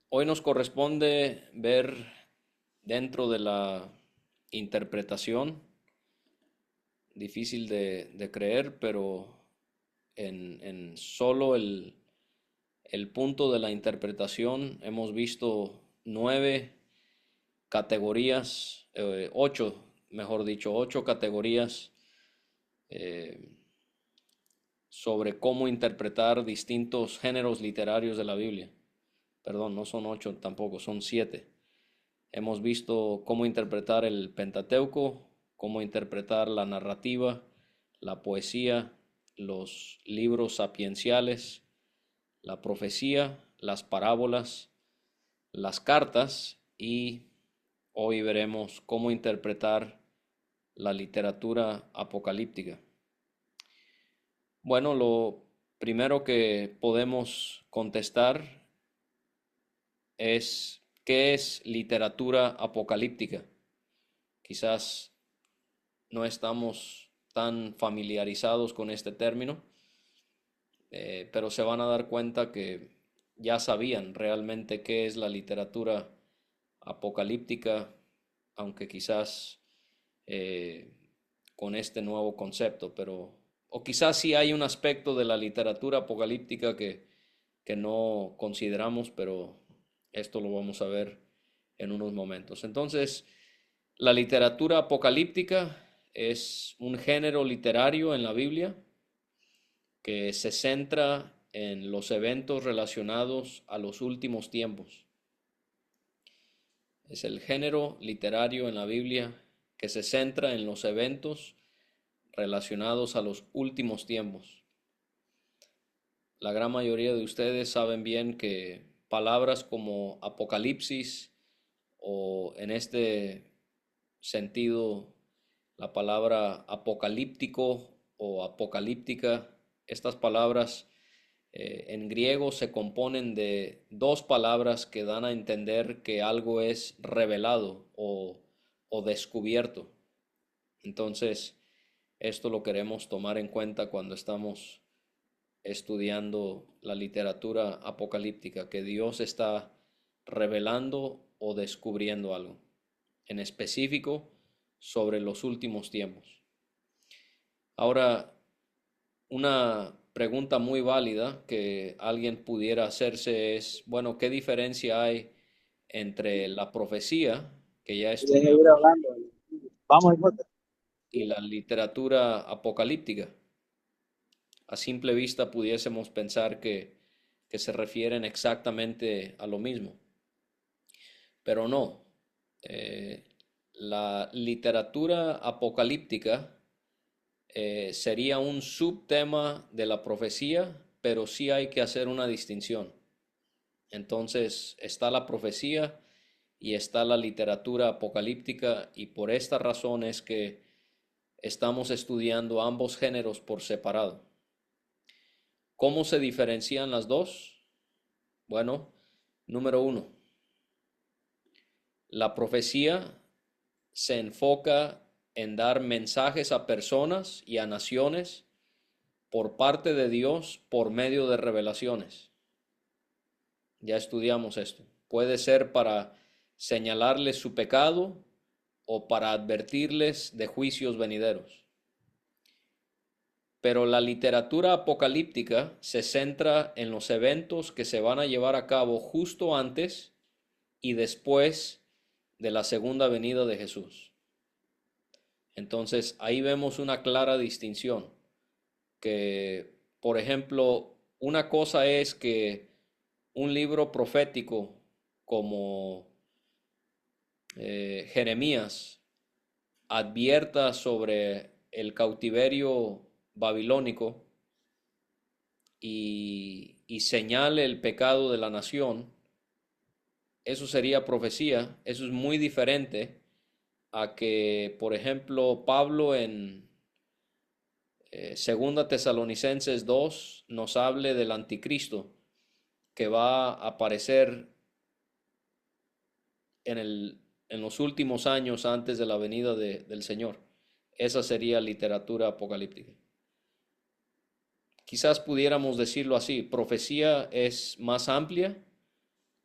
Hoy nos corresponde ver dentro de la interpretación, difícil de creer, pero en solo el punto de la interpretación hemos visto 9 categorías, ocho, mejor dicho, 8 categorías eh, sobre cómo interpretar distintos géneros literarios de la Biblia. Perdón, no son 8 tampoco, son 7. Hemos visto cómo interpretar el Pentateuco, cómo interpretar la narrativa, la poesía, los libros sapienciales, la profecía, las parábolas, las cartas y hoy veremos cómo interpretar la literatura apocalíptica. Bueno, lo primero que podemos contestar es ¿qué es literatura apocalíptica? Quizás no estamos tan familiarizados con este término, pero se van a dar cuenta que ya sabían realmente qué es la literatura apocalíptica, aunque quizás eh, con este nuevo concepto, pero o quizás sí hay un aspecto de la literatura apocalíptica que no consideramos, pero esto lo vamos a ver en unos momentos. Entonces, la literatura apocalíptica es un género literario en la Biblia que se centra en los eventos relacionados a los últimos tiempos. Es el género literario en la Biblia que se centra en los eventos relacionados a los últimos tiempos. La gran mayoría de ustedes saben bien que palabras como apocalipsis o en este sentido la palabra apocalíptico o apocalíptica, estas palabras en griego se componen de dos palabras que dan a entender que algo es revelado o descubierto. Entonces, esto lo queremos tomar en cuenta cuando estamos estudiando la literatura apocalíptica, que Dios está revelando o descubriendo algo, en específico sobre los últimos tiempos. Ahora, una pregunta muy válida que alguien pudiera hacerse es, bueno, ¿qué diferencia hay entre la profecía, que ya Y deje de ir estudiamos, hablando. Vamos, hijo. y la literatura apocalíptica? A simple vista pudiésemos pensar que se refieren exactamente a lo mismo, pero no. Eh, la literatura apocalíptica sería un subtema de la profecía, pero sí hay que hacer una distinción. Entonces está la profecía y está la literatura apocalíptica y por esta razón es que estamos estudiando ambos géneros por separado. ¿Cómo se diferencian las dos? Bueno, número uno, la profecía se enfoca en dar mensajes a personas y a naciones por parte de Dios por medio de revelaciones. Ya estudiamos esto. Puede ser para señalarles su pecado o para advertirles de juicios venideros. Pero la literatura apocalíptica se centra en los eventos que se van a llevar a cabo justo antes y después de la segunda venida de Jesús. Entonces ahí vemos una clara distinción, que por ejemplo, una cosa es que un libro profético como Jeremías advierta sobre el cautiverio babilónico y señale el pecado de la nación, eso sería profecía. Eso es muy diferente a que, por ejemplo, Pablo en Segunda Tesalonicenses 2 nos hable del anticristo que va a aparecer en, en los últimos años antes de la venida del Señor. Esa sería literatura apocalíptica. Quizás pudiéramos decirlo así, profecía es más amplia,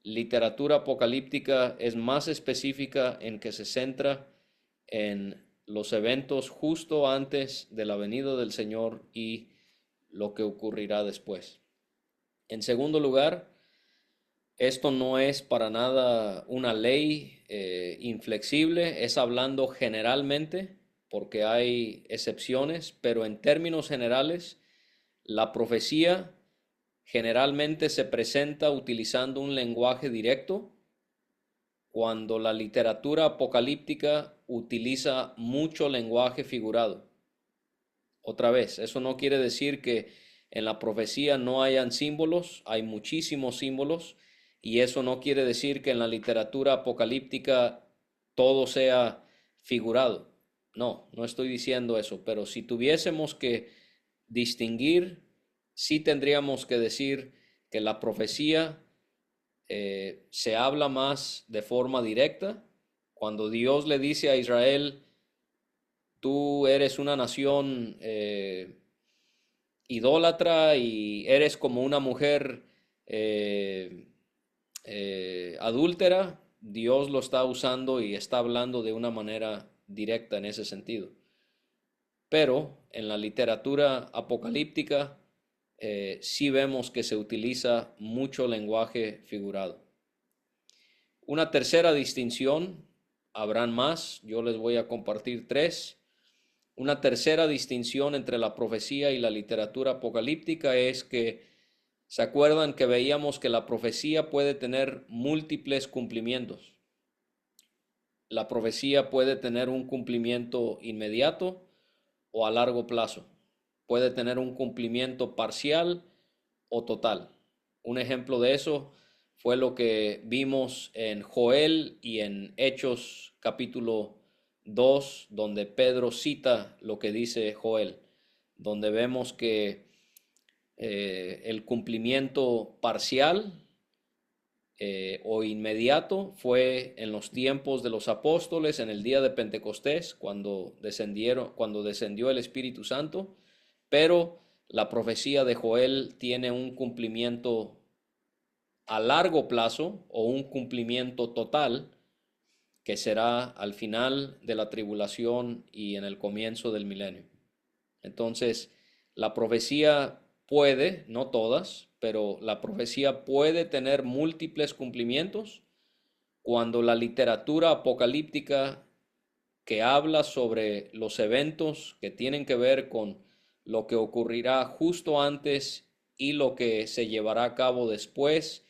literatura apocalíptica es más específica en que se centra en los eventos justo antes de la venida del Señor y lo que ocurrirá después. En segundo lugar, esto no es para nada una ley inflexible, es hablando generalmente, porque hay excepciones, pero en términos generales, la profecía generalmente se presenta utilizando un lenguaje directo, cuando la literatura apocalíptica utiliza mucho lenguaje figurado. Otra vez, eso no quiere decir que en la profecía no hayan símbolos, hay muchísimos símbolos, y eso no quiere decir que en la literatura apocalíptica todo sea figurado. No, no estoy diciendo eso, pero si tuviésemos que distinguir, sí tendríamos que decir que la profecía se habla más de forma directa. Cuando Dios le dice a Israel, tú eres una nación idólatra y eres como una mujer adúltera, Dios lo está usando y está hablando de una manera directa en ese sentido. Pero en la literatura apocalíptica sí vemos que se utiliza mucho lenguaje figurado. Una tercera distinción, habrán más, yo les voy a compartir tres. Una tercera distinción entre la profecía y la literatura apocalíptica es que, ¿se acuerdan que veíamos que la profecía puede tener múltiples cumplimientos? La profecía puede tener un cumplimiento inmediato o a largo plazo. Puede tener un cumplimiento parcial o total. Un ejemplo de eso fue lo que vimos en Joel y en Hechos capítulo 2, donde Pedro cita lo que dice Joel, donde vemos que el cumplimiento parcial o inmediato fue en los tiempos de los apóstoles, en el día de Pentecostés, cuando descendió el Espíritu Santo, pero la profecía de Joel tiene un cumplimiento a largo plazo o un cumplimiento total que será al final de la tribulación y en el comienzo del milenio. Entonces, la profecía puede, no todas, pero la profecía puede tener múltiples cumplimientos cuando la literatura apocalíptica que habla sobre los eventos que tienen que ver con lo que ocurrirá justo antes y lo que se llevará a cabo después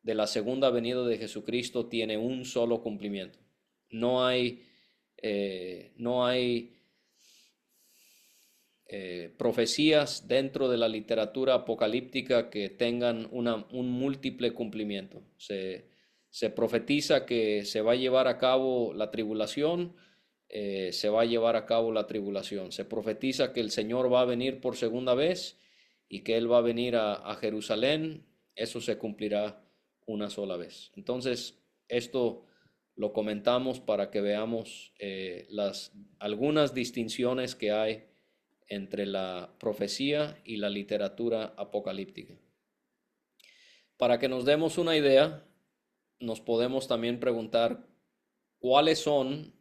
de la segunda venida de Jesucristo tiene un solo cumplimiento. No hay profecías dentro de la literatura apocalíptica que tengan un múltiple cumplimiento. Se profetiza que se va a llevar a cabo la tribulación, se va a llevar a cabo la tribulación. Se profetiza que el Señor va a venir por segunda vez y que Él va a venir a Jerusalén. Eso se cumplirá una sola vez. Entonces, esto lo comentamos para que veamos algunas distinciones que hay entre la profecía y la literatura apocalíptica. Para que nos demos una idea, nos podemos también preguntar cuáles son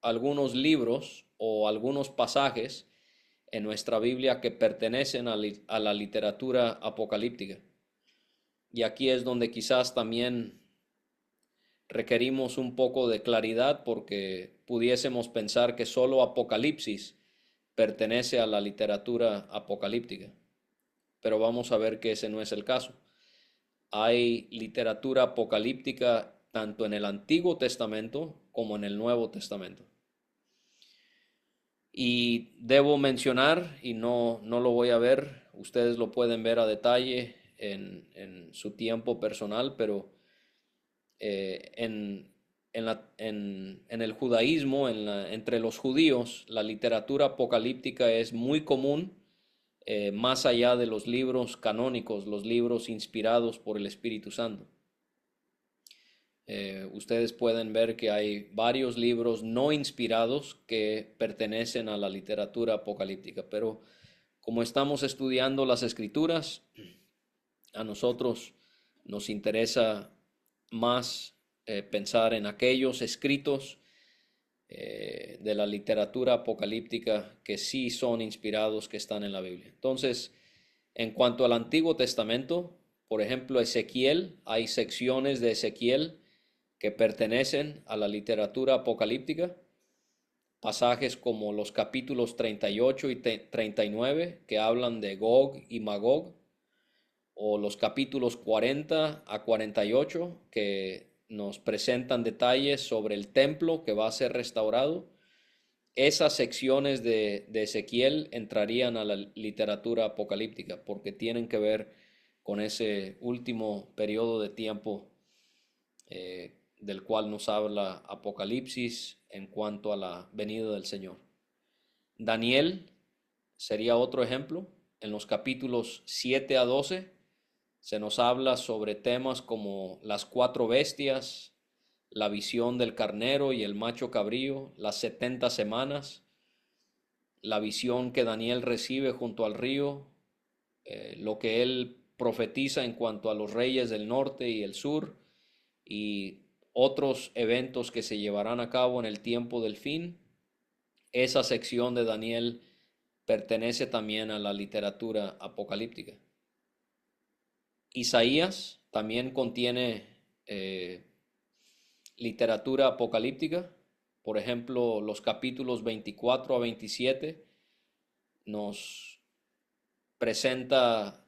algunos libros o algunos pasajes en nuestra Biblia que pertenecen a la literatura apocalíptica. Y aquí es donde quizás también requerimos un poco de claridad, porque pudiésemos pensar que solo Apocalipsis pertenece a la literatura apocalíptica. Pero vamos a ver que ese no es el caso. Hay literatura apocalíptica tanto en el Antiguo Testamento como en el Nuevo Testamento. Y debo mencionar, y no lo voy a ver, ustedes lo pueden ver a detalle en su tiempo personal, pero en el judaísmo, entre los judíos, la literatura apocalíptica es muy común, más allá de los libros canónicos, los libros inspirados por el Espíritu Santo. Ustedes pueden ver que hay varios libros no inspirados que pertenecen a la literatura apocalíptica, pero como estamos estudiando las Escrituras, a nosotros nos interesa más pensar en aquellos escritos de la literatura apocalíptica que sí son inspirados, que están en la Biblia. Entonces, en cuanto al Antiguo Testamento, por ejemplo, Ezequiel, hay secciones de Ezequiel que pertenecen a la literatura apocalíptica, pasajes como los capítulos 38 y 39 que hablan de Gog y Magog, o los capítulos 40 a 48 que nos presentan detalles sobre el templo que va a ser restaurado. Esas secciones de Ezequiel entrarían a la literatura apocalíptica porque tienen que ver con ese último periodo de tiempo del cual nos habla Apocalipsis en cuanto a la venida del Señor. Daniel sería otro ejemplo. En los capítulos 7 a 12 se nos habla sobre temas como las 4 bestias, la visión del carnero y el macho cabrío, las 70 semanas, la visión que Daniel recibe junto al río, lo que él profetiza en cuanto a los reyes del norte y el sur, y otros eventos que se llevarán a cabo en el tiempo del fin. Esa sección de Daniel pertenece también a la literatura apocalíptica. Isaías también contiene literatura apocalíptica. Por ejemplo, los capítulos 24 a 27 nos presenta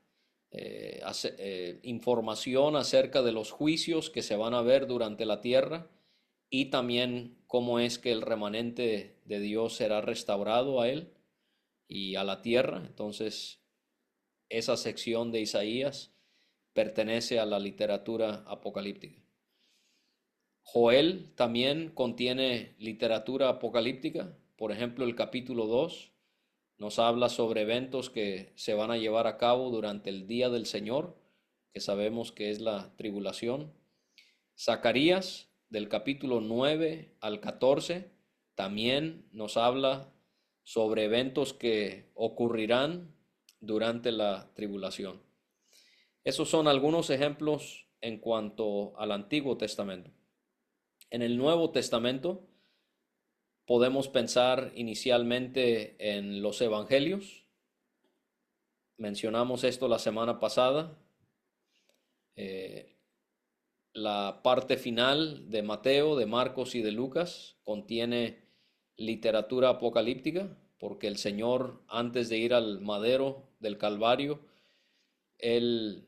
información acerca de los juicios que se van a ver durante la tierra y también cómo es que el remanente de Dios será restaurado a él y a la tierra. Entonces, esa sección de Isaías pertenece a la literatura apocalíptica. Joel también contiene literatura apocalíptica. Por ejemplo, el capítulo 2 nos habla sobre eventos que se van a llevar a cabo durante el día del Señor, que sabemos que es la tribulación. Zacarías, del capítulo 9 al 14, también nos habla sobre eventos que ocurrirán durante la tribulación. Esos son algunos ejemplos en cuanto al Antiguo Testamento. En el Nuevo Testamento podemos pensar inicialmente en los evangelios. Mencionamos esto la semana pasada. La parte final de Mateo, de Marcos y de Lucas contiene literatura apocalíptica, porque el Señor, antes de ir al madero del Calvario, Él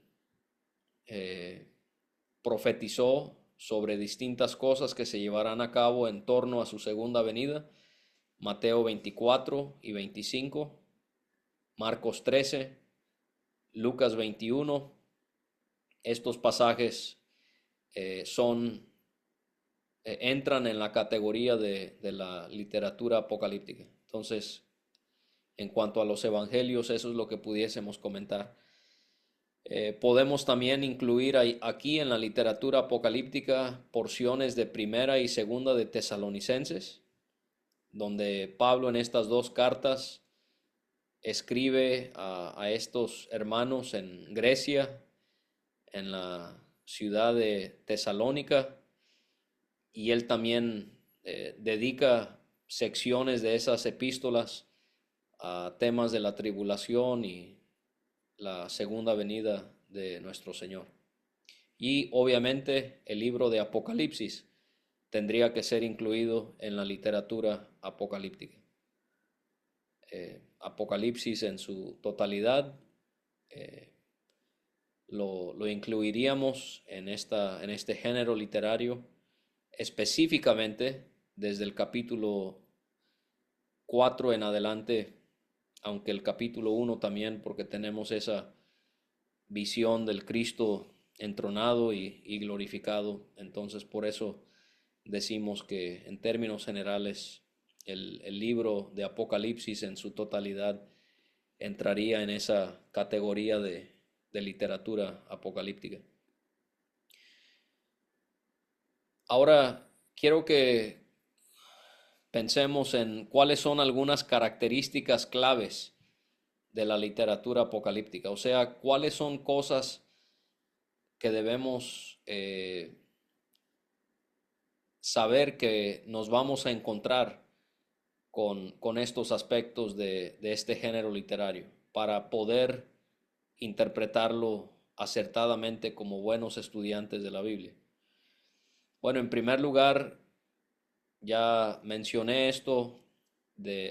profetizó sobre distintas cosas que se llevarán a cabo en torno a su segunda venida. Mateo 24 y 25, Marcos 13, Lucas 21. Estos pasajes entran en la categoría de la literatura apocalíptica. Entonces, en cuanto a los evangelios, eso es lo que pudiésemos comentar. Podemos también incluir aquí en la literatura apocalíptica porciones de primera y segunda de Tesalonicenses, donde Pablo en estas dos cartas escribe a estos hermanos en Grecia, en la ciudad de Tesalónica, y él también dedica secciones de esas epístolas a temas de la tribulación y la segunda venida de nuestro Señor. Y obviamente el libro de Apocalipsis tendría que ser incluido en la literatura apocalíptica. Apocalipsis en su totalidad lo incluiríamos en este género literario, específicamente desde el capítulo 4 en adelante, aunque el capítulo 1 también, porque tenemos esa visión del Cristo entronado y glorificado. Entonces, por eso decimos que en términos generales el libro de Apocalipsis en su totalidad entraría en esa categoría de literatura apocalíptica. Ahora quiero que pensemos en cuáles son algunas características claves de la literatura apocalíptica, o sea, cuáles son cosas que debemos saber que nos vamos a encontrar con estos aspectos de este género literario para poder interpretarlo acertadamente como buenos estudiantes de la Biblia. Bueno, en primer lugar, ya mencioné esto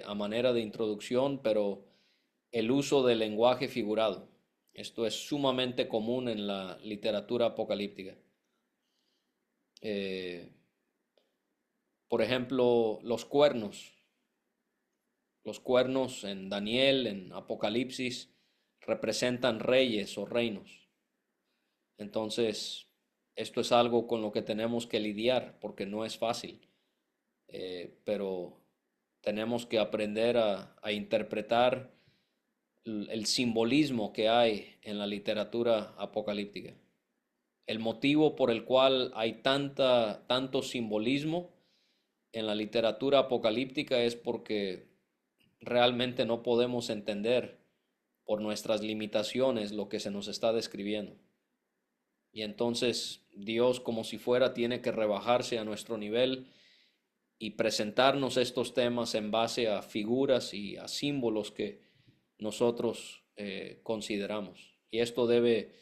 a manera de introducción, pero el uso del lenguaje figurado. Esto es sumamente común en la literatura apocalíptica. Eh, por ejemplo, los cuernos. Los cuernos en Daniel, en Apocalipsis, representan reyes o reinos. Entonces, esto es algo con lo que tenemos que lidiar porque no es fácil. Pero tenemos que aprender a interpretar el simbolismo que hay en la literatura apocalíptica. El motivo por el cual hay tanto simbolismo en la literatura apocalíptica es porque realmente no podemos entender por nuestras limitaciones lo que se nos está describiendo. Y entonces Dios, como si fuera, tiene que rebajarse a nuestro nivel y presentarnos estos temas en base a figuras y a símbolos que nosotros consideramos. Y esto debe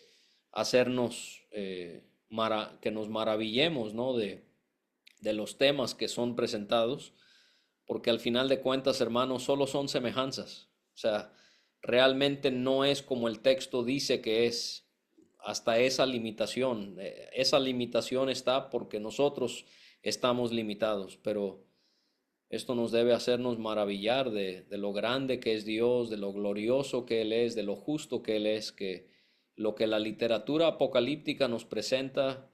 hacernos que nos maravillemos, ¿no?, de los temas que son presentados, porque al final de cuentas, hermanos, solo son semejanzas. O sea, realmente no es como el texto dice que es, hasta esa limitación. Esa limitación está porque nosotros estamos limitados, pero esto nos debe hacernos maravillar de lo grande que es Dios, de lo glorioso que Él es, de lo justo que Él es, que lo que la literatura apocalíptica nos presenta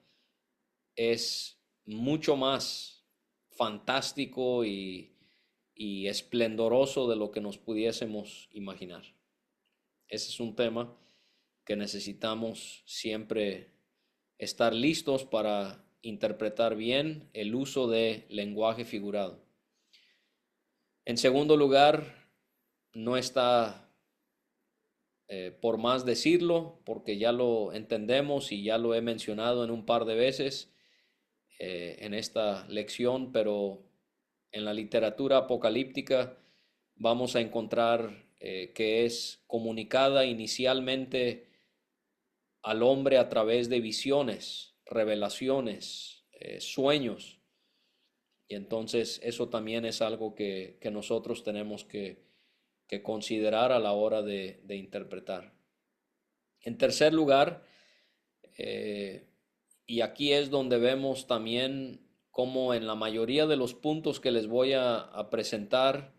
es mucho más fantástico y esplendoroso de lo que nos pudiésemos imaginar. Ese es un tema que necesitamos siempre estar listos para interpretar bien el uso de lenguaje figurado. En segundo lugar, no está por más decirlo, porque ya lo entendemos y ya lo he mencionado en un par de veces en esta lección, pero en la literatura apocalíptica vamos a encontrar que es comunicada inicialmente al hombre a través de visiones, revelaciones, sueños. Y entonces eso también es algo que nosotros tenemos que considerar a la hora de interpretar. En tercer lugar, y aquí es donde vemos también cómo en la mayoría de los puntos que les voy a presentar,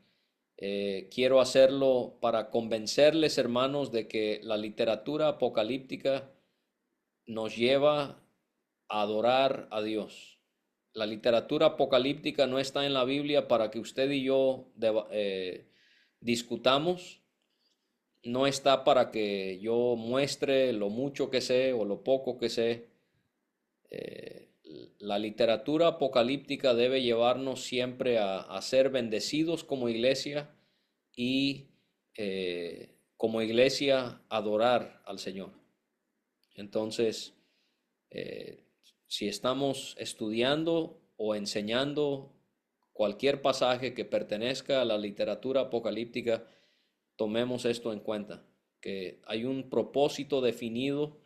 quiero hacerlo para convencerles, hermanos, de que la literatura apocalíptica nos lleva a adorar a Dios. La literatura apocalíptica no está en la Biblia para que usted y yo discutamos, no está para que yo muestre lo mucho que sé o lo poco que sé. La literatura apocalíptica debe llevarnos siempre a ser bendecidos como iglesia y como iglesia adorar al Señor. Entonces, si estamos estudiando o enseñando cualquier pasaje que pertenezca a la literatura apocalíptica, tomemos esto en cuenta, que hay un propósito definido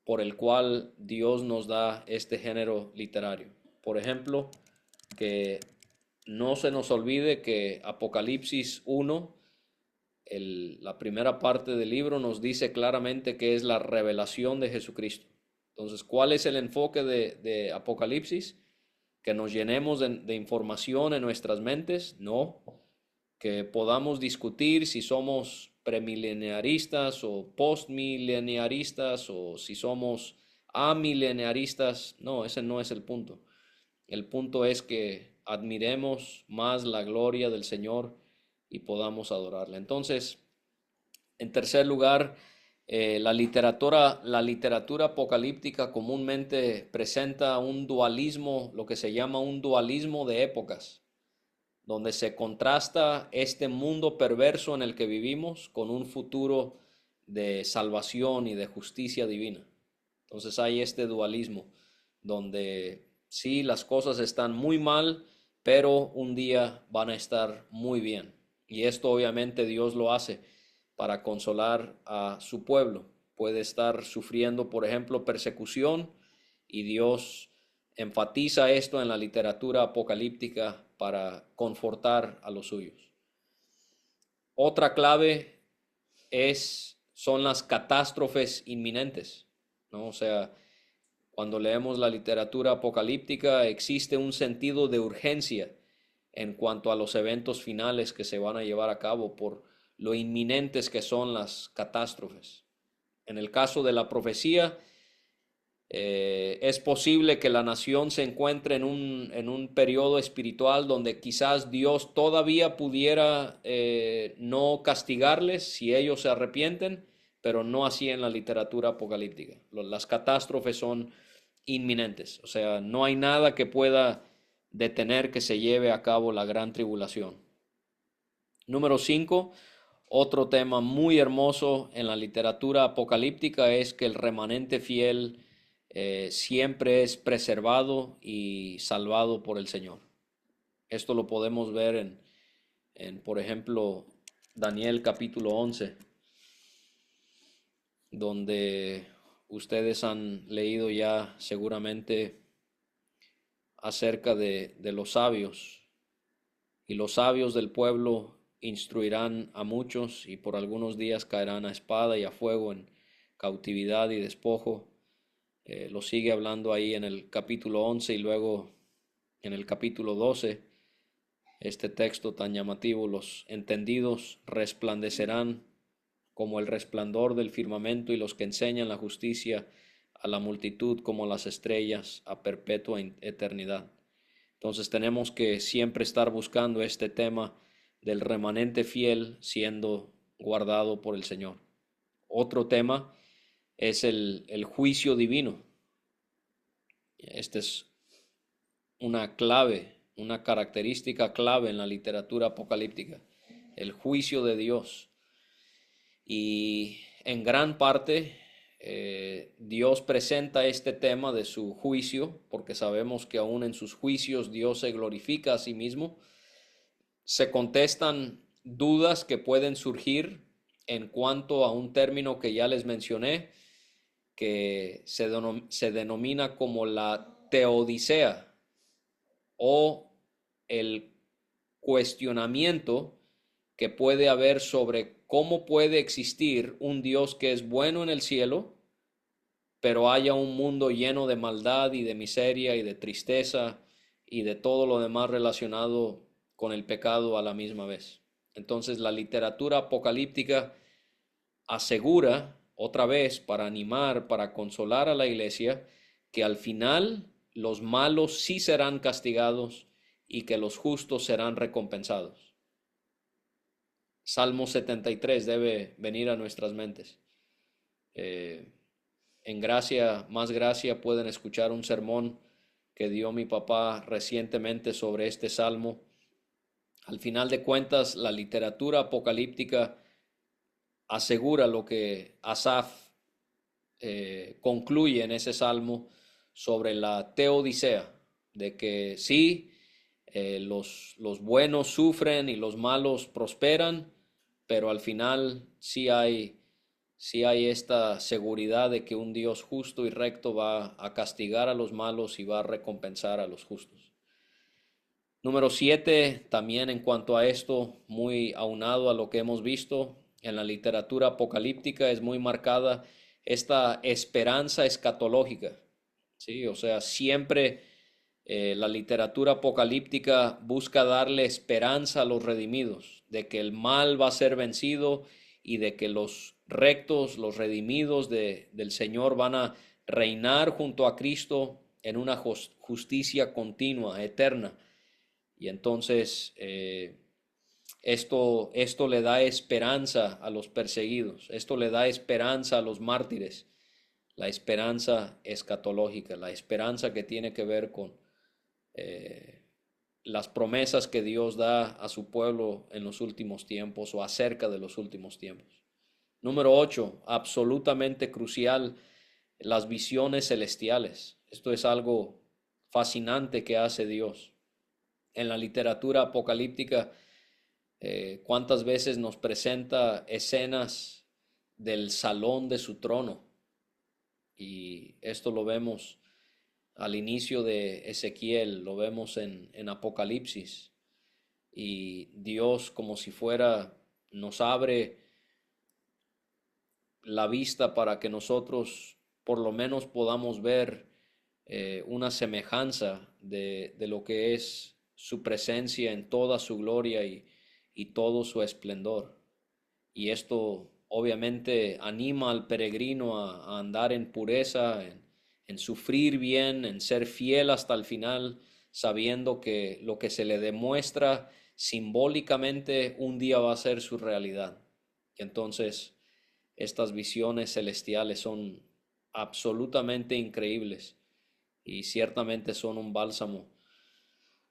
por el cual Dios nos da este género literario. Por ejemplo, que no se nos olvide que Apocalipsis 1, la primera parte del libro, nos dice claramente que es la revelación de Jesucristo. Entonces, ¿cuál es el enfoque de Apocalipsis? ¿Que nos llenemos de información en nuestras mentes? No. Que podamos discutir si somos premileniaristas o postmileniaristas o si somos amileniaristas. No, ese no es el punto. El punto es que admiremos más la gloria del Señor y podamos adorarle. Entonces, en tercer lugar, la literatura apocalíptica comúnmente presenta un dualismo, lo que se llama un dualismo de épocas, donde se contrasta este mundo perverso en el que vivimos con un futuro de salvación y de justicia divina. Entonces hay este dualismo donde Sí, las cosas están muy mal, pero un día van a estar muy bien. Y esto obviamente Dios lo hace para consolar a su pueblo. Puede estar sufriendo, por ejemplo, persecución, y Dios enfatiza esto en la literatura apocalíptica para confortar a los suyos. Otra clave son las catástrofes inminentes, ¿no? O sea, cuando leemos la literatura apocalíptica existe un sentido de urgencia en cuanto a los eventos finales que se van a llevar a cabo por lo inminentes que son las catástrofes. En el caso de la profecía, es posible que la nación se encuentre en un periodo espiritual donde quizás Dios todavía pudiera no castigarles si ellos se arrepienten, pero no así en la literatura apocalíptica. Las catástrofes son inminentes, o sea, no hay nada que pueda detener que se lleve a cabo la gran tribulación. Número 5, otro tema muy hermoso en la literatura apocalíptica es que el remanente fiel siempre es preservado y salvado por el Señor. Esto lo podemos ver por ejemplo, Daniel capítulo 11, donde ustedes han leído ya seguramente acerca de los sabios, y los sabios del pueblo instruirán a muchos y por algunos días caerán a espada y a fuego en cautividad y despojo. Lo sigue hablando ahí en el capítulo 11 y luego en el capítulo 12, este texto tan llamativo: los entendidos resplandecerán como el resplandor del firmamento, y los que enseñan la justicia a la multitud como las estrellas a perpetua eternidad. Entonces tenemos que siempre estar buscando este tema del remanente fiel siendo guardado por el Señor. Otro tema es el juicio divino. Esta es una clave, una característica clave en la literatura apocalíptica, el juicio de Dios. Y en gran parte Dios presenta este tema de su juicio, porque sabemos que aún en sus juicios Dios se glorifica a sí mismo. Se contestan dudas que pueden surgir en cuanto a un término que ya les mencioné, que se denomina como la teodicea, o el cuestionamiento que puede haber sobre cómo puede existir un Dios que es bueno en el cielo, pero haya un mundo lleno de maldad y de miseria y de tristeza y de todo lo demás relacionado con el pecado a la misma vez. Entonces la literatura apocalíptica asegura otra vez, para animar, para consolar a la iglesia, que al final los malos sí serán castigados y que los justos serán recompensados. Salmo 73 debe venir a nuestras mentes. En gracia, más gracia, pueden escuchar un sermón que dio mi papá recientemente sobre este salmo. Al final de cuentas, la literatura apocalíptica asegura lo que Asaf concluye en ese salmo sobre la teodicea, de que sí, los buenos sufren y los malos prosperan, pero al final sí hay esta seguridad de que un Dios justo y recto va a castigar a los malos y va a recompensar a los justos. Número 7, también en cuanto a esto, muy aunado a lo que hemos visto en la literatura apocalíptica, es muy marcada esta esperanza escatológica, ¿sí? O sea, siempre la literatura apocalíptica busca darle esperanza a los redimidos, de que el mal va a ser vencido y de que los rectos, los redimidos del Señor van a reinar junto a Cristo en una justicia continua, eterna. Y entonces esto le da esperanza a los perseguidos, esto le da esperanza a los mártires, la esperanza escatológica, la esperanza que tiene que ver con las promesas que Dios da a su pueblo en los últimos tiempos o acerca de los últimos tiempos. Número 8, absolutamente crucial, las visiones celestiales. Esto es algo fascinante que hace Dios. En la literatura apocalíptica, cuántas veces nos presenta escenas del salón de su trono. Y esto lo vemos al inicio de Ezequiel, lo vemos en Apocalipsis. Y Dios, como si fuera, nos abre la vista para que nosotros por lo menos podamos ver una semejanza de lo que es su presencia en toda su gloria y todo su esplendor. Y esto obviamente anima al peregrino a andar en pureza, en sufrir bien, en ser fiel hasta el final, sabiendo que lo que se le demuestra simbólicamente un día va a ser su realidad. Y entonces estas visiones celestiales son absolutamente increíbles y ciertamente son un bálsamo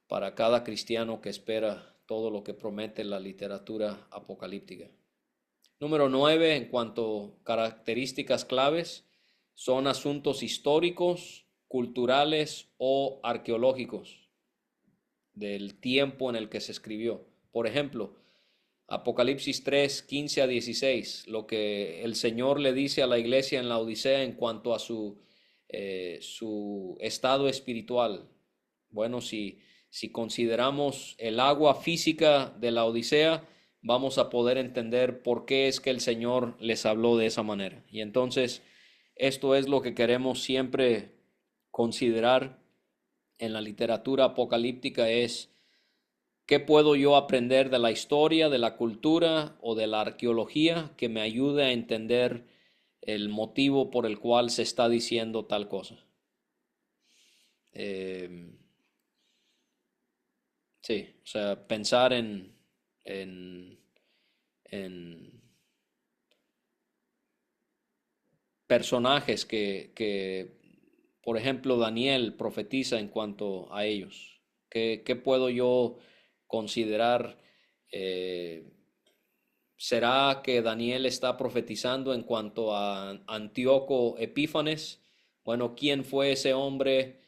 para cada cristiano que espera todo lo que promete la literatura apocalíptica. Número 9, en cuanto a características claves, son asuntos históricos, culturales o arqueológicos del tiempo en el que se escribió. Por ejemplo, Apocalipsis 3, 15 a 16, lo que el Señor le dice a la iglesia en la Odisea en cuanto a su estado espiritual. Bueno, si consideramos el agua física de la Odisea, vamos a poder entender por qué es que el Señor les habló de esa manera. Y entonces, esto es lo que queremos siempre considerar en la literatura apocalíptica, es ¿qué puedo yo aprender de la historia, de la cultura o de la arqueología que me ayude a entender el motivo por el cual se está diciendo tal cosa? Sí, o sea, pensar en personajes que, por ejemplo, Daniel profetiza en cuanto a ellos. ¿Qué puedo yo considerar? ¿Será que Daniel está profetizando en cuanto a Antíoco Epífanes? Bueno, ¿quién fue ese hombre?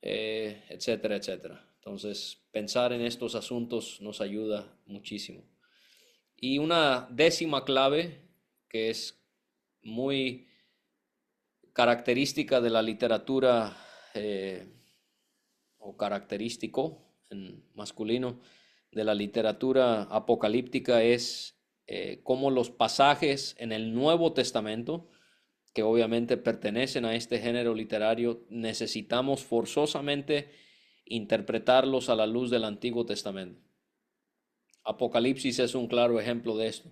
Etcétera, etcétera. Entonces, pensar en estos asuntos nos ayuda muchísimo. Y una décima clave que es muy característica de la literatura o característico en masculino de la literatura apocalíptica es cómo los pasajes en el Nuevo Testamento, que obviamente pertenecen a este género literario, necesitamos forzosamente interpretarlos a la luz del Antiguo Testamento. Apocalipsis es un claro ejemplo de esto,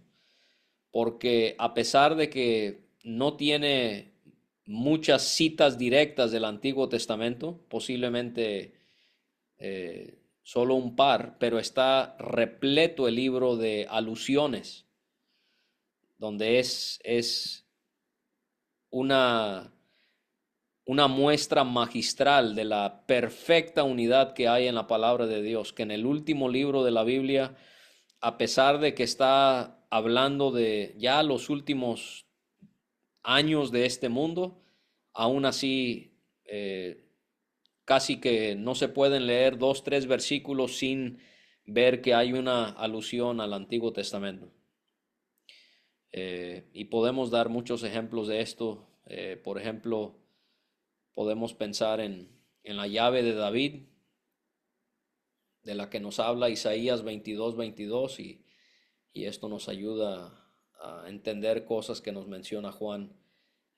porque a pesar de que no tiene muchas citas directas del Antiguo Testamento, posiblemente solo un par, pero está repleto el libro de alusiones, donde es una muestra magistral de la perfecta unidad que hay en la palabra de Dios, que en el último libro de la Biblia, a pesar de que está hablando de ya los últimos años de este mundo, aún así casi que no se pueden leer 2, 3 versículos sin ver que hay una alusión al Antiguo Testamento. Y podemos dar muchos ejemplos de esto. Por ejemplo, podemos pensar en la llave de David, de la que nos habla Isaías 22, 22, y esto nos ayuda a entender cosas que nos menciona Juan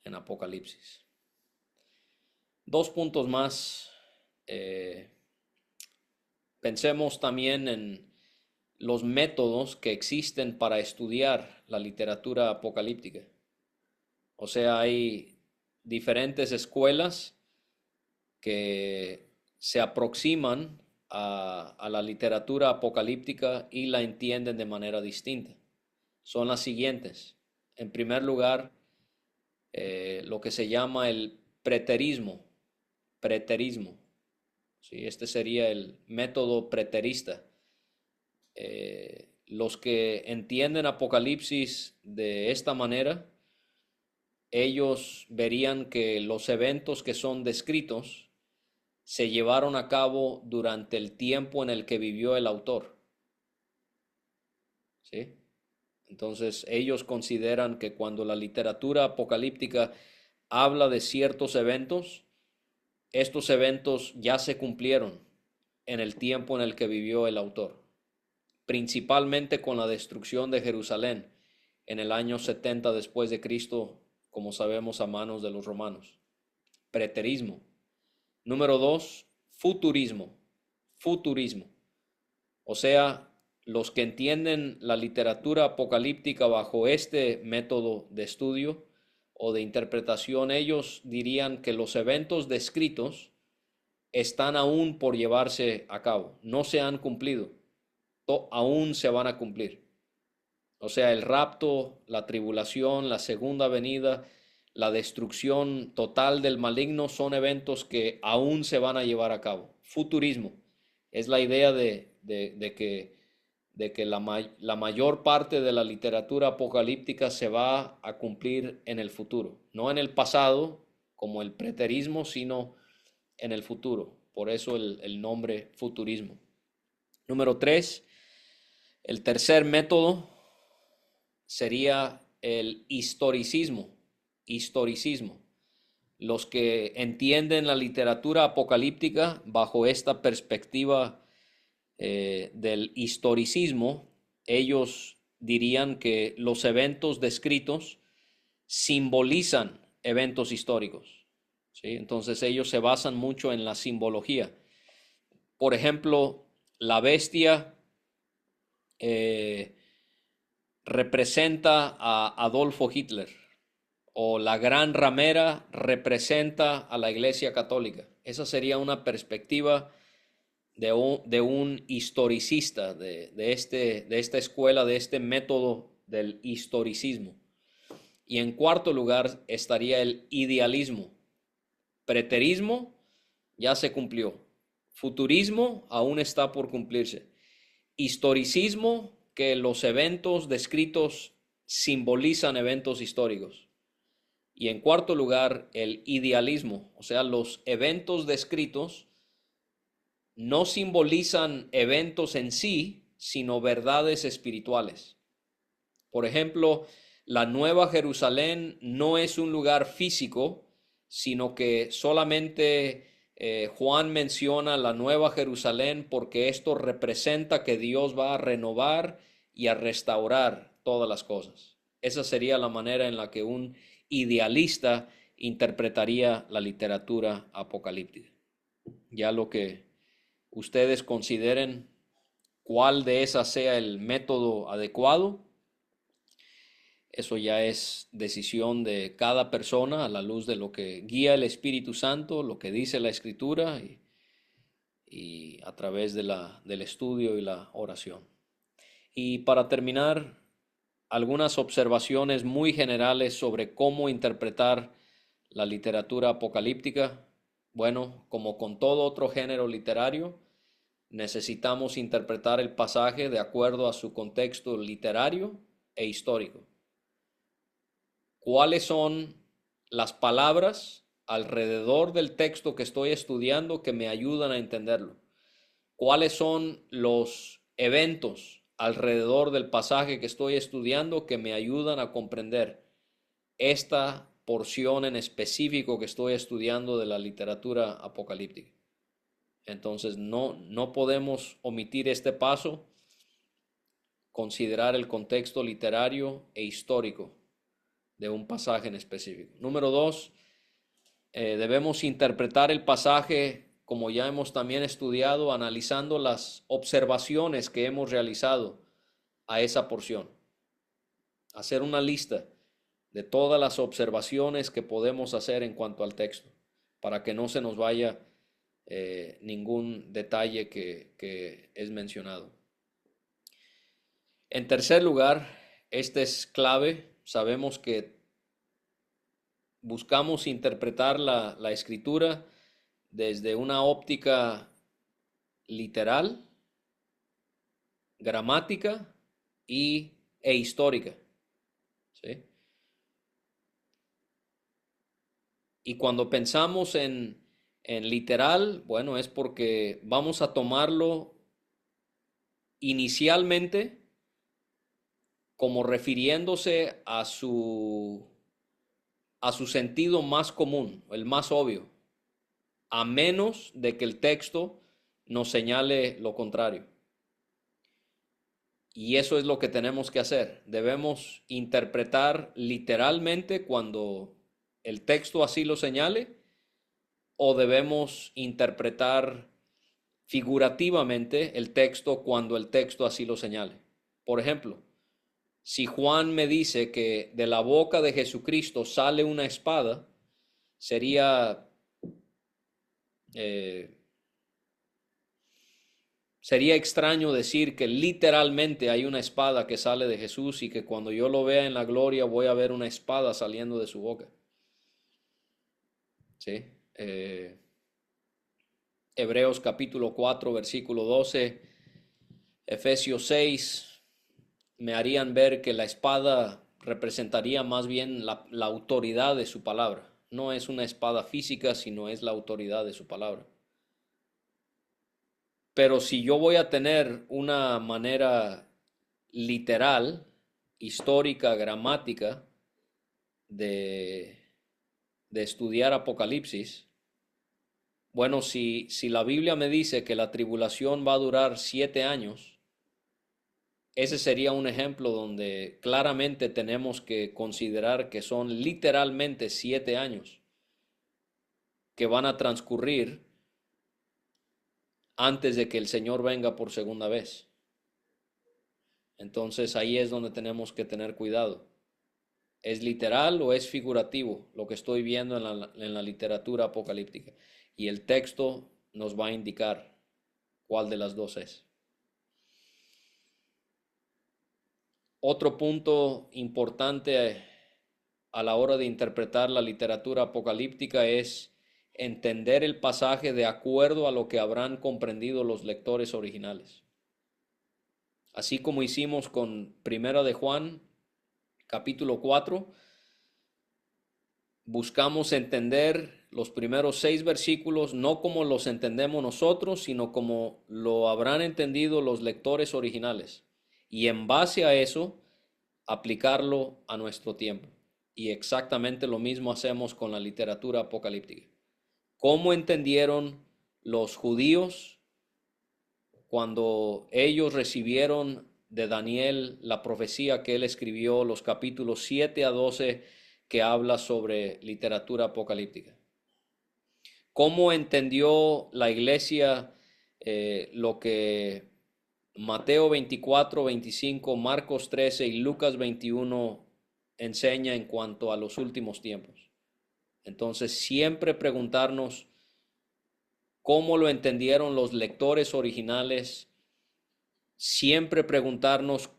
en Apocalipsis. 2 puntos más. Pensemos también en los métodos que existen para estudiar la literatura apocalíptica. O sea, hay diferentes escuelas que se aproximan a la literatura apocalíptica y la entienden de manera distinta. Son las siguientes. En primer lugar, lo que se llama el preterismo. ¿Sí? Este sería el método preterista. Los que entienden Apocalipsis de esta manera, ellos verían que los eventos que son descritos se llevaron a cabo durante el tiempo en el que vivió el autor. ¿Sí? Entonces ellos consideran que cuando la literatura apocalíptica habla de ciertos eventos, estos eventos ya se cumplieron en el tiempo en el que vivió el autor, principalmente con la destrucción de Jerusalén en el año 70 después de Cristo, como sabemos, a manos de los romanos. Preterismo. Número 2, futurismo. Futurismo. O sea, los que entienden la literatura apocalíptica bajo este método de estudio o de interpretación, ellos dirían que los eventos descritos están aún por llevarse a cabo, no se han cumplido, aún se van a cumplir. O sea, el rapto, la tribulación, la segunda venida, la destrucción total del maligno son eventos que aún se van a llevar a cabo. Futurismo es la idea de que la mayor parte de la literatura apocalíptica se va a cumplir en el futuro, no en el pasado como el preterismo, sino en el futuro. Por eso el nombre futurismo. Número 3, el tercer método sería el historicismo. Historicismo. Los que entienden la literatura apocalíptica bajo esta perspectiva del historicismo, ellos dirían que los eventos descritos simbolizan eventos históricos. ¿Sí? Entonces ellos se basan mucho en la simbología. Por ejemplo, la bestia representa a Adolfo Hitler, o la gran ramera representa a la Iglesia Católica. Esa sería una perspectiva de un historicista, de esta escuela, de este método del historicismo. Y en cuarto lugar estaría el idealismo. Preterismo ya se cumplió. Futurismo aún está por cumplirse. Historicismo, que los eventos descritos simbolizan eventos históricos. Y en cuarto lugar, el idealismo, o sea, los eventos descritos no simbolizan eventos en sí, sino verdades espirituales. Por ejemplo, la Nueva Jerusalén no es un lugar físico, sino que solamente Juan menciona la Nueva Jerusalén porque esto representa que Dios va a renovar y a restaurar todas las cosas. Esa sería la manera en la que un idealista interpretaría la literatura apocalíptica. Ya lo que ustedes consideren cuál de esas sea el método adecuado, eso ya es decisión de cada persona a la luz de lo que guía el Espíritu Santo, lo que dice la Escritura y a través del estudio y la oración. Y para terminar, algunas observaciones muy generales sobre cómo interpretar la literatura apocalíptica. Bueno, como con todo otro género literario, necesitamos interpretar el pasaje de acuerdo a su contexto literario e histórico. ¿Cuáles son las palabras alrededor del texto que estoy estudiando que me ayudan a entenderlo? ¿Cuáles son los eventos alrededor del pasaje que estoy estudiando que me ayudan a comprender esta porción en específico que estoy estudiando de la literatura apocalíptica? Entonces no podemos omitir este paso, considerar el contexto literario e histórico de un pasaje en específico. Número 2, debemos interpretar el pasaje, como ya hemos también estudiado, analizando las observaciones que hemos realizado a esa porción. Hacer una lista de todas las observaciones que podemos hacer en cuanto al texto, para que no se nos vaya ningún detalle que es mencionado. En tercer lugar, este es clave. Sabemos que buscamos interpretar la escritura desde una óptica literal, gramática e histórica. ¿Sí? Y cuando pensamos en En literal, bueno, es porque vamos a tomarlo inicialmente como refiriéndose a su sentido más común, el más obvio, a menos de que el texto nos señale lo contrario. Y eso es lo que tenemos que hacer. Debemos interpretar literalmente cuando el texto así lo señale, o debemos interpretar figurativamente el texto cuando el texto así lo señale. Por ejemplo, si Juan me dice que de la boca de Jesucristo sale una espada, sería eh, sería extraño decir que literalmente hay una espada que sale de Jesús y que cuando yo lo vea en la gloria voy a ver una espada saliendo de su boca. ¿Sí? Hebreos capítulo 4, versículo 12, Efesios 6, me harían ver que la espada representaría más bien la autoridad de su palabra. No es una espada física, sino es la autoridad de su palabra. Pero si yo voy a tener una manera literal, histórica, gramática de, de estudiar Apocalipsis, bueno, si la Biblia me dice que la tribulación va a durar 7 años, ese sería un ejemplo donde claramente tenemos que considerar que son literalmente 7 años que van a transcurrir antes de que el Señor venga por segunda vez. Entonces ahí es donde tenemos que tener cuidado. ¿Es literal o es figurativo lo que estoy viendo en la literatura apocalíptica? Y el texto nos va a indicar cuál de las dos es. Otro punto importante a la hora de interpretar la literatura apocalíptica es entender el pasaje de acuerdo a lo que habrán comprendido los lectores originales. Así como hicimos con Primera de Juan, capítulo 4, buscamos entender los primeros 6 versículos no como los entendemos nosotros, sino como lo habrán entendido los lectores originales. Y en base a eso, aplicarlo a nuestro tiempo. Y exactamente lo mismo hacemos con la literatura apocalíptica. ¿Cómo entendieron los judíos cuando ellos recibieron de Daniel la profecía que él escribió, los capítulos 7 a 12 que habla sobre literatura apocalíptica? ¿Cómo entendió la iglesia lo que Mateo 24, 25, Marcos 13 y Lucas 21 enseña en cuanto a los últimos tiempos? Entonces, siempre preguntarnos cómo lo entendieron los lectores originales, siempre preguntarnos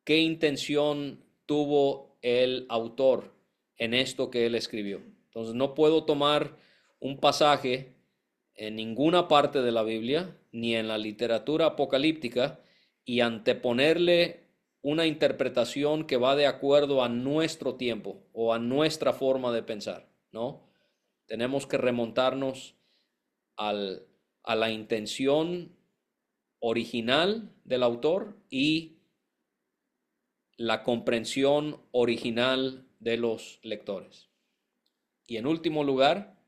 qué intención tuvo el autor en esto que él escribió. Entonces, no puedo tomar un pasaje en ninguna parte de la Biblia, ni en la literatura apocalíptica, y anteponerle una interpretación que va de acuerdo a nuestro tiempo o a nuestra forma de pensar, ¿no? Tenemos que remontarnos a la intención original del autor y la comprensión original de los lectores. Y en último lugar,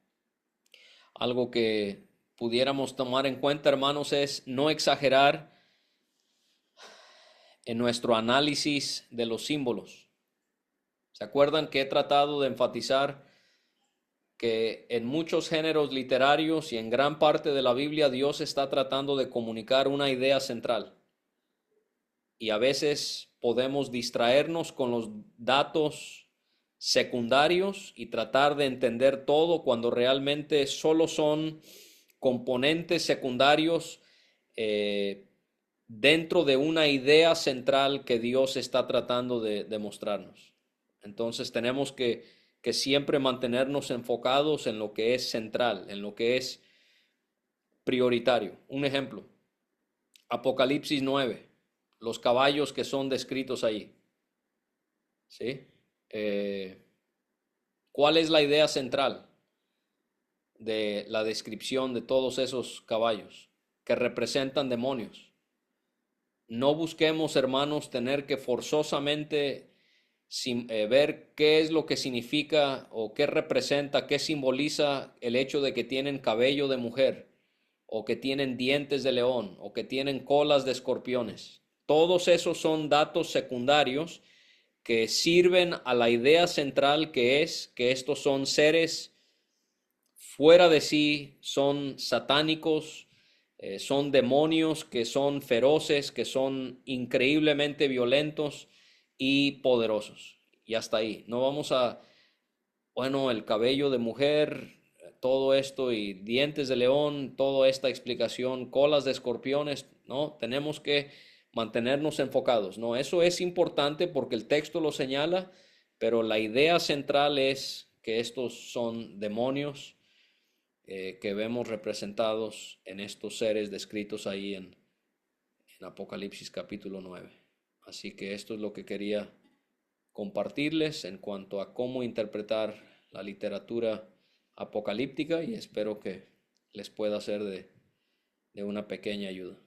algo que pudiéramos tomar en cuenta, hermanos, es no exagerar en nuestro análisis de los símbolos. ¿Se acuerdan que he tratado de enfatizar que en muchos géneros literarios y en gran parte de la Biblia Dios está tratando de comunicar una idea central? Y a veces podemos distraernos con los datos secundarios y tratar de entender todo cuando realmente solo son componentes secundarios dentro de una idea central que Dios está tratando de mostrarnos. Entonces tenemos que siempre mantenernos enfocados en lo que es central, en lo que es prioritario. Un ejemplo, Apocalipsis 9, los caballos que son descritos ahí. ¿Sí? ¿Cuál es la idea central? de la descripción de todos esos caballos que representan demonios. No busquemos, hermanos, tener que forzosamente ver qué es lo que significa o qué representa, qué simboliza el hecho de que tienen cabello de mujer, o que tienen dientes de león, o que tienen colas de escorpiones. Todos esos son datos secundarios que sirven a la idea central, que es que estos son seres fuera de sí, son satánicos, son demonios que son feroces, que son increíblemente violentos y poderosos. Y hasta ahí. No vamos a, bueno, el cabello de mujer, todo esto y dientes de león, toda esta explicación, colas de escorpiones, no, tenemos que mantenernos enfocados, no, eso es importante porque el texto lo señala, pero la idea central es que estos son demonios que vemos representados en estos seres descritos ahí en Apocalipsis capítulo 9. Así que esto es lo que quería compartirles en cuanto a cómo interpretar la literatura apocalíptica, y espero que les pueda ser de una pequeña ayuda.